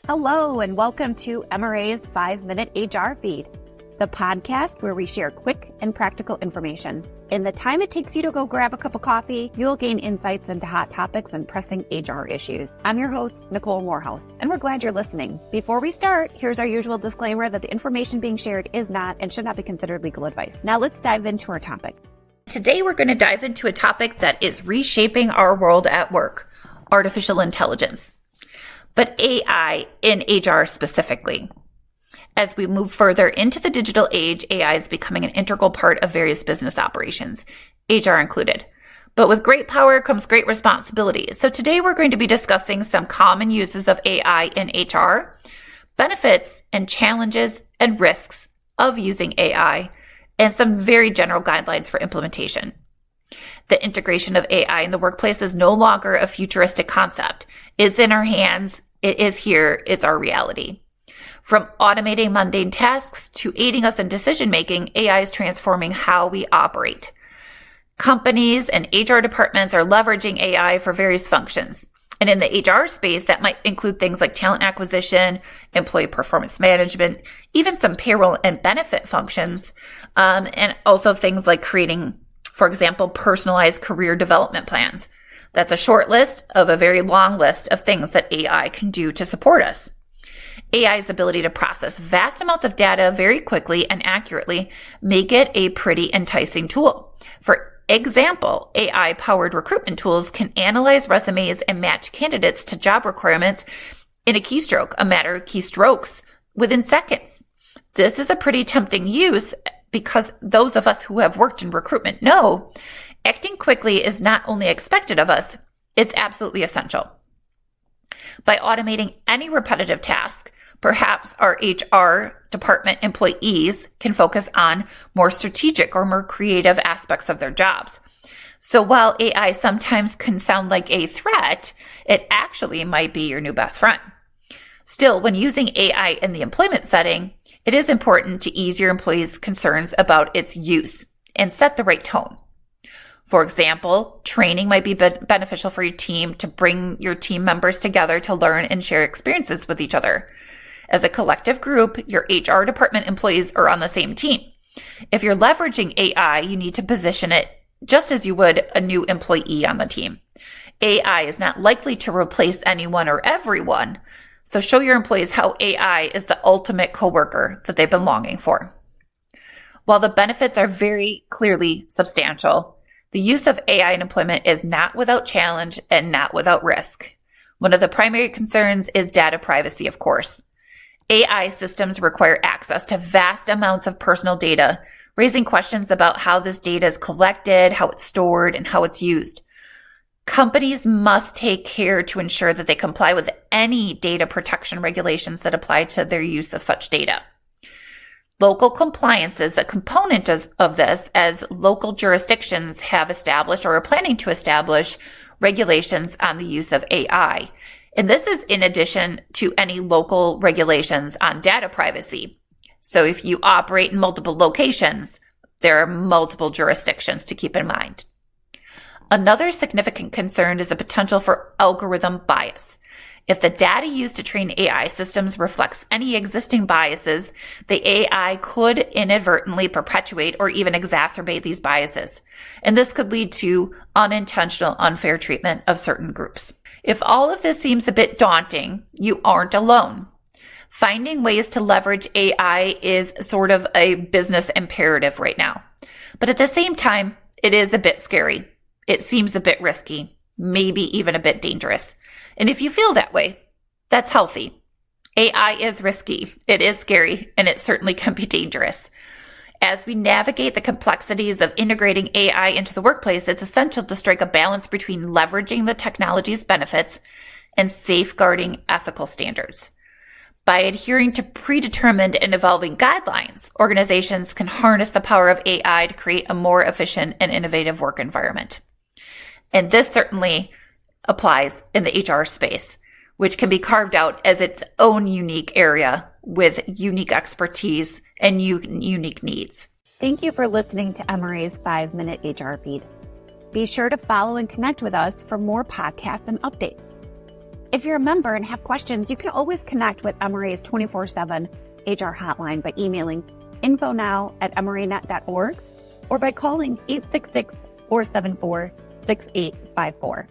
Hello, and welcome to MRA's 5-Minute HR Feed, the podcast where we share quick and practical information. In the time it takes you to go grab a cup of coffee, you'll gain insights into hot topics and pressing HR issues. I'm your host, Nicole Morehouse, and we're glad you're listening. Before we start, here's our usual disclaimer that the information being shared is not and should not be considered legal advice. Now let's dive into our topic. Today, we're going to dive into a topic that is reshaping our world at work, artificial intelligence. But AI in HR specifically. As we move further into the digital age, AI is becoming an integral part of various business operations, HR included. But with great power comes great responsibility. So today we're going to be discussing some common uses of AI in HR, benefits and challenges and risks of using AI, and some very general guidelines for implementation. The integration of AI in the workplace is no longer a futuristic concept. It's in our hands. It is here. It's our reality. From automating mundane tasks to aiding us in decision-making, AI is transforming how we operate. Companies and HR departments are leveraging AI for various functions. And in the HR space, that might include things like talent acquisition, employee performance management, even some payroll and benefit functions, and also things like creating, for example, personalized career development plans. That's a short list of a very long list of things that AI can do to support us. AI's ability to process vast amounts of data very quickly and accurately make it a pretty enticing tool. For example, AI-powered recruitment tools can analyze resumes and match candidates to job requirements in a matter of keystrokes, within seconds. This is a pretty tempting use because those of us who have worked in recruitment know acting quickly is not only expected of us, it's absolutely essential. By automating any repetitive task, perhaps our HR department employees can focus on more strategic or more creative aspects of their jobs. So while AI sometimes can sound like a threat, it actually might be your new best friend. Still, when using AI in the employment setting, it is important to ease your employees' concerns about its use and set the right tone. For example, training might be beneficial for your team to bring your team members together to learn and share experiences with each other. As a collective group, your HR department employees are on the same team. If you're leveraging AI, you need to position it just as you would a new employee on the team. AI is not likely to replace anyone or everyone, so show your employees how AI is the ultimate coworker that they've been longing for. While the benefits are very clearly substantial, the use of AI in employment is not without challenge and not without risk. One of the primary concerns is data privacy, of course. AI systems require access to vast amounts of personal data, raising questions about how this data is collected, how it's stored, and how it's used. Companies must take care to ensure that they comply with any data protection regulations that apply to their use of such data. Local compliance is a component of this, as local jurisdictions have established or are planning to establish regulations on the use of AI. And this is in addition to any local regulations on data privacy. So if you operate in multiple locations, there are multiple jurisdictions to keep in mind. Another significant concern is the potential for algorithm bias. If the data used to train AI systems reflects any existing biases, the AI could inadvertently perpetuate or even exacerbate these biases. And this could lead to unintentional unfair treatment of certain groups. If all of this seems a bit daunting, you aren't alone. Finding ways to leverage AI is sort of a business imperative right now. But at the same time, it is a bit scary. It seems a bit risky, maybe even a bit dangerous. And if you feel that way, that's healthy. AI is risky, it is scary, and it certainly can be dangerous. As we navigate the complexities of integrating AI into the workplace, it's essential to strike a balance between leveraging the technology's benefits and safeguarding ethical standards. By adhering to predetermined and evolving guidelines, organizations can harness the power of AI to create a more efficient and innovative work environment. And this certainly applies in the HR space, which can be carved out as its own unique area with unique expertise and unique needs. Thank you for listening to MRA's 5-Minute HR Feed. Be sure to follow and connect with us for more podcasts and updates. If you're a member and have questions, you can always connect with MRA's 24/7 HR hotline by emailing infonow@mranet.org or by calling 866-474-6854.